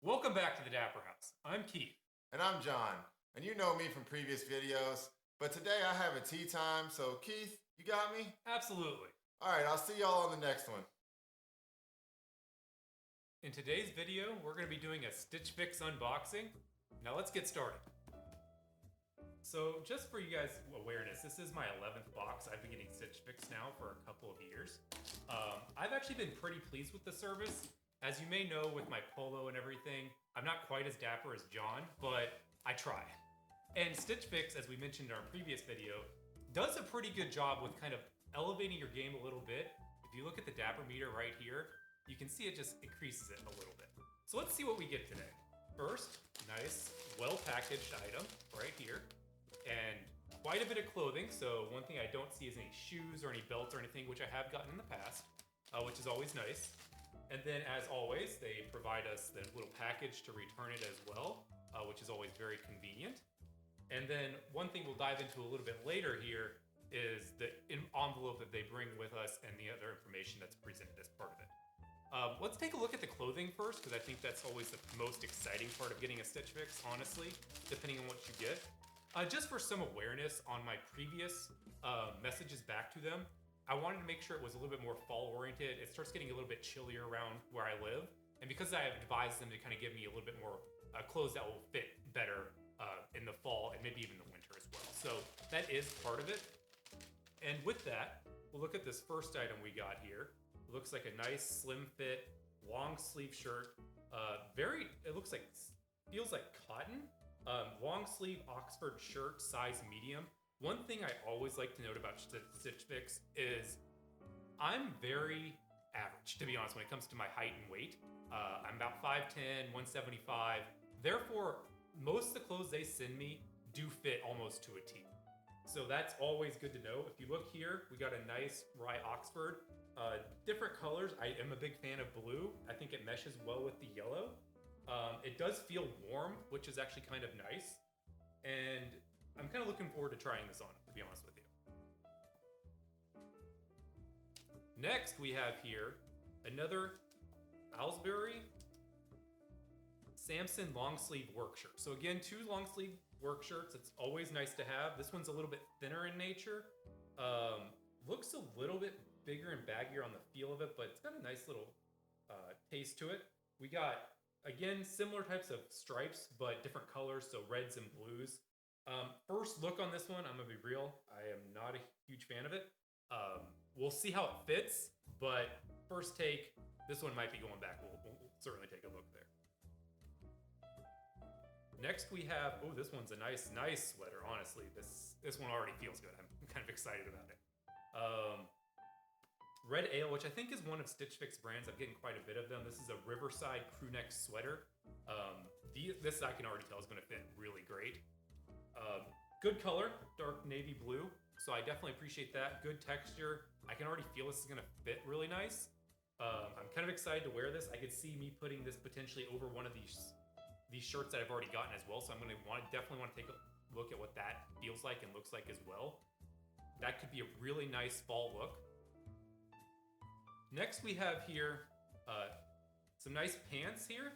Welcome back to the Dapper House. I'm Keith. And I'm John, and you know me from previous videos, but today I have a tea time, so Keith, you got me? Absolutely. Alright, I'll see y'all on the next one. In today's video, we're going to be doing a StitchFix unboxing. Now let's get started. So just for you guys' awareness, this is my 11th box. I've been getting StitchFix now for a couple of years. I've actually been pretty pleased with the service. As you may know with my polo and everything, I'm not quite as dapper as John, but I try. And StitchFix, as we mentioned in our previous video, does a pretty good job with kind of elevating your game a little bit. If you look at the Dapper meter right here, you can see it just increases it a little bit. So let's see what we get today. First, nice, well-packaged item right here. And quite a bit of clothing, so one thing I don't see is any shoes or any belts or anything, which I have gotten in the past, which is always nice. And then, as always, they provide us the little package to return it as well, which is always very convenient. And then one thing we'll dive into a little bit later here is the envelope that they bring with us and the other information that's presented as part of it. Let's take a look at the clothing first, because I think that's always the most exciting part of getting a StitchFix, honestly, depending on what you get. Just for some awareness on my previous messages back to them, I wanted to make sure it was a little bit more fall-oriented. It starts getting a little bit chillier around where I live. And because I have advised them to kind of give me a little bit more clothes that will fit better in the fall and maybe even the winter as well. So that is part of it. And with that, we'll look at this first item we got here. It looks like a nice slim fit, long sleeve shirt. It looks like, feels like cotton. Long sleeve Oxford shirt, size medium. One thing I always like to note about StitchFix is I'm very average, to be honest, when it comes to my height and weight. I'm about 5'10", 175. Therefore, most of the clothes they send me do fit almost to a T. So that's always good to know. If you look here, we got a nice rye Oxford. Different colors. I am a big fan of blue. I think it meshes well with the yellow. It does feel warm, which is actually kind of nice. And I'm kind of looking forward to trying this on, to be honest with you. Next, we have here another Owlsbury Samson long sleeve work shirt. So again, 2 long sleeve work shirts. It's always nice to have. This one's a little bit thinner in nature. Looks a little bit bigger and baggier on the feel of it, but it's got a nice little taste to it. We got, again, similar types of stripes, but different colors, so reds and blues. First look on this one, I'm gonna be real, I am not a huge fan of it. We'll see how it fits, but first take, this one might be going back. We'll certainly take a look there. Next we have, oh, this one's a nice sweater, honestly. This one already feels good. I'm kind of excited about it. Red Ale, which I think is one of StitchFix brands. I'm getting quite a bit of them. This is a Riverside crew neck sweater. This I can already tell is gonna fit really great. Good color, dark navy blue. So I definitely appreciate that. Good texture. I can already feel this is gonna fit really nice. I'm kind of excited to wear this. I could see me putting this potentially over one of these shirts that I've already gotten as well. So I'm gonna definitely want to take a look at what that feels like and looks like as well. That could be a really nice fall look. Next we have here some nice pants here.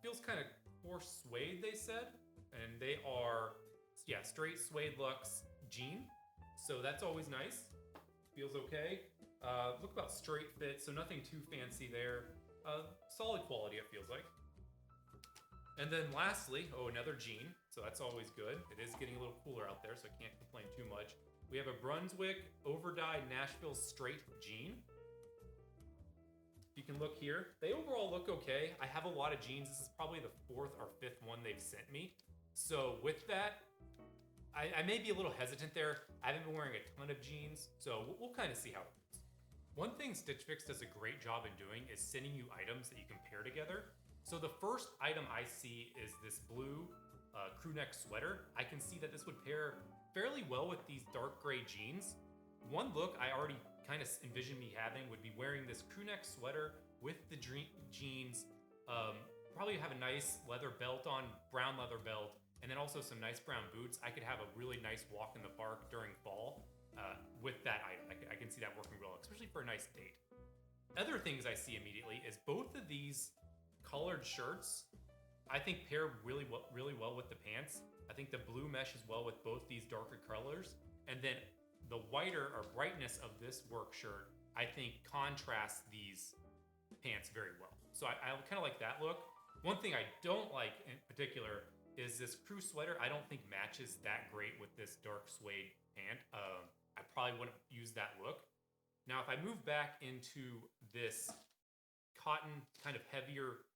Feels kind of coarse suede, they said. And they are, yeah, straight suede luxe jean. So that's always nice. Feels okay. Look about straight fit, so nothing too fancy there. Solid quality, it feels like. And then lastly, another jean. So that's always good. It is getting a little cooler out there, so I can't complain too much. We have a Brunswick Overdye Nashville straight jean. You can look here. They overall look okay. I have a lot of jeans. This is probably the 4th or 5th one they've sent me. So with that, I may be a little hesitant there. I haven't been wearing a ton of jeans, so we'll kind of see how it goes. One thing StitchFix does a great job in doing is sending you items that you can pair together. So the first item I see is this blue crew neck sweater. I can see that this would pair fairly well with these dark gray jeans. One look I already kind of envision me having would be wearing this crew neck sweater with the jeans. Probably have a nice leather belt on, brown leather belt, and then also some nice brown boots. I could have a really nice walk in the park during fall with that item. I can see that working well, especially for a nice date. Other things I see immediately is both of these collared shirts I think pair really well with the pants. I think the blue meshes well with both these darker colors. And then the whiter or brightness of this work shirt, I think contrasts these pants very well. So I kind of like that look. One thing I don't like in particular is this crew sweater. I don't think matches that great with this dark suede pant. I probably wouldn't use that look. Now, if I move back into this cotton kind of heavier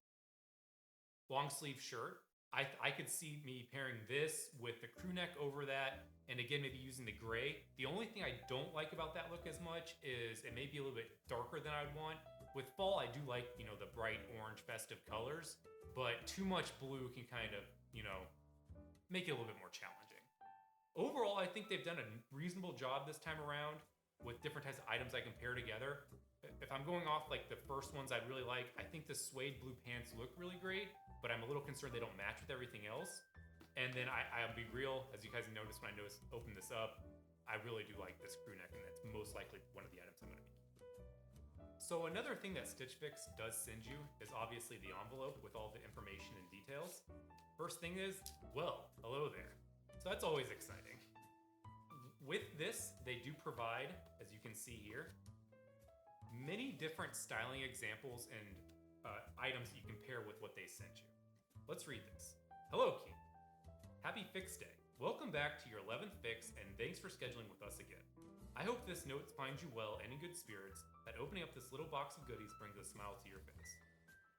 long sleeve shirt, I could see me pairing this with the crew neck over that, and again, maybe using the gray. The only thing I don't like about that look as much is it may be a little bit darker than I'd want. With fall, I do like, the bright orange festive colors, but too much blue can kind of, make it a little bit more challenging. Overall, I think they've done a reasonable job this time around with different types of items I can pair together. If I'm going off like the first ones I really like, I think the suede blue pants look really great, but I'm a little concerned they don't match with everything else. And then I'll be real, as you guys noticed when I open this up, I really do like this crew neck, and that's most likely one of the items I'm gonna be keeping. So another thing that StitchFix does send you is obviously the envelope with all the information and details. First thing is, well, hello there. So that's always exciting. With this, they do provide, as you can see here, many different styling examples and items that you can pair with what they sent you. Let's read this. Hello, Keith. Happy Fix Day. Welcome back to your 11th fix, and thanks for scheduling with us again. I hope this note finds you well and in good spirits, that opening up this little box of goodies brings a smile to your face.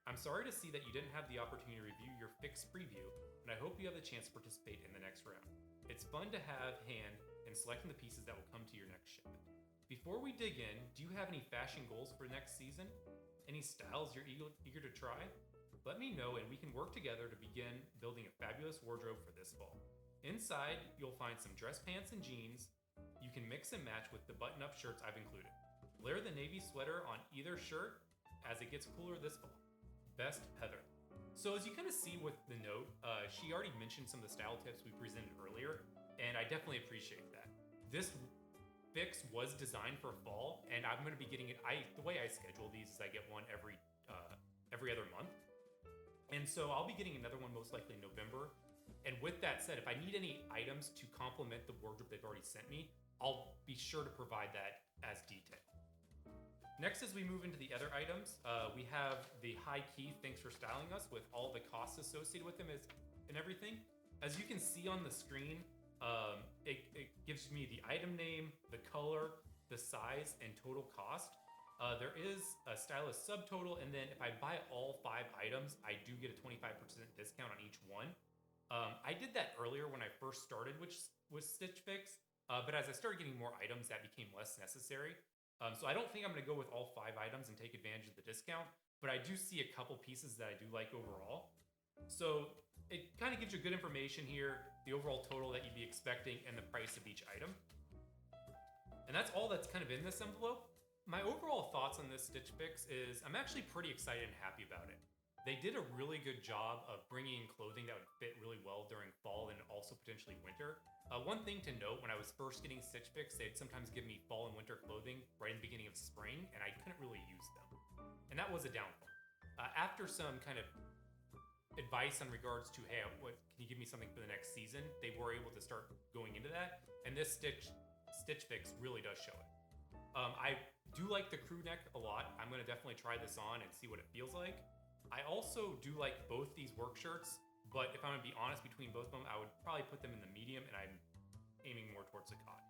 I'm sorry to see that you didn't have the opportunity to review your fix preview, and I hope you have the chance to participate in the next round. It's fun to have hand in selecting the pieces that will come to your next shipment. Before we dig in, do you have any fashion goals for next season? Any styles you're eager to try? Let me know and we can work together to begin building a fabulous wardrobe for this fall. Inside, you'll find some dress pants and jeans. You can mix and match with the button-up shirts I've included. Layer the navy sweater on either shirt as it gets cooler this fall. Best, Heather. So as you kind of see with the note, she already mentioned some of the style tips we presented earlier, and I definitely appreciate that. This fix was designed for fall, and I'm going to be getting it. The way I schedule these is I get one every other month, and so I'll be getting another one most likely in November. And with that said, if I need any items to complement the wardrobe they've already sent me, I'll be sure to provide that as detail. Next, as we move into the other items, we have the high key thanks for styling us with all the costs associated with them and everything. As you can see on the screen, it gives me the item name, the color, the size, and total cost. There is a stylist subtotal, and then if I buy all 5 items, I do get a 25% discount on each one. I did that earlier when I first started with StitchFix, but as I started getting more items, that became less necessary. So I don't think I'm going to go with all 5 items and take advantage of the discount, but I do see a couple pieces that I do like overall. So it kind of gives you good information here, the overall total that you'd be expecting, and the price of each item. And that's all that's kind of in this envelope. My overall thoughts on this StitchFix is I'm actually pretty excited and happy about it. They did a really good job of bringing in clothing that would fit really well during fall and also potentially winter. One thing to note, when I was first getting StitchFix, they'd sometimes give me fall and winter clothing right in the beginning of spring, and I couldn't really use them. And that was a downfall. After some kind of advice in regards to, hey, can you give me something for the next season? They were able to start going into that, and this StitchFix really does show it. I do like the crew neck a lot. I'm going to definitely try this on and see what it feels like. I also do like both these work shirts, but if I'm going to be honest, between both of them, I would probably put them in the medium, and I'm aiming more towards the cotton.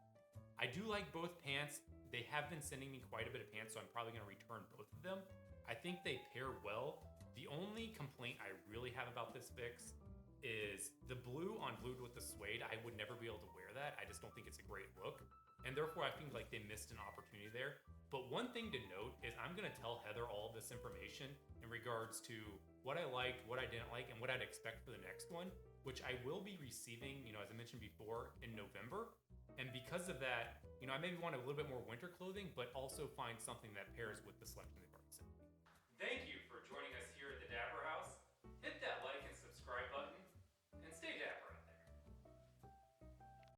I do like both pants. They have been sending me quite a bit of pants, so I'm probably going to return both of them. I think they pair well. The only complaint I really have about this fix is the blue on blued with the suede. I would never be able to wear that. I just don't think it's a great look, and therefore I think like they missed an opportunity there. But one thing to note is I'm going to tell Heather all this information in regards to what I liked, what I didn't like, and what I'd expect for the next one, which I will be receiving, as I mentioned before, in November. And because of that, I maybe want a little bit more winter clothing, but also find something that pairs with the selection they've already sent me. Thank you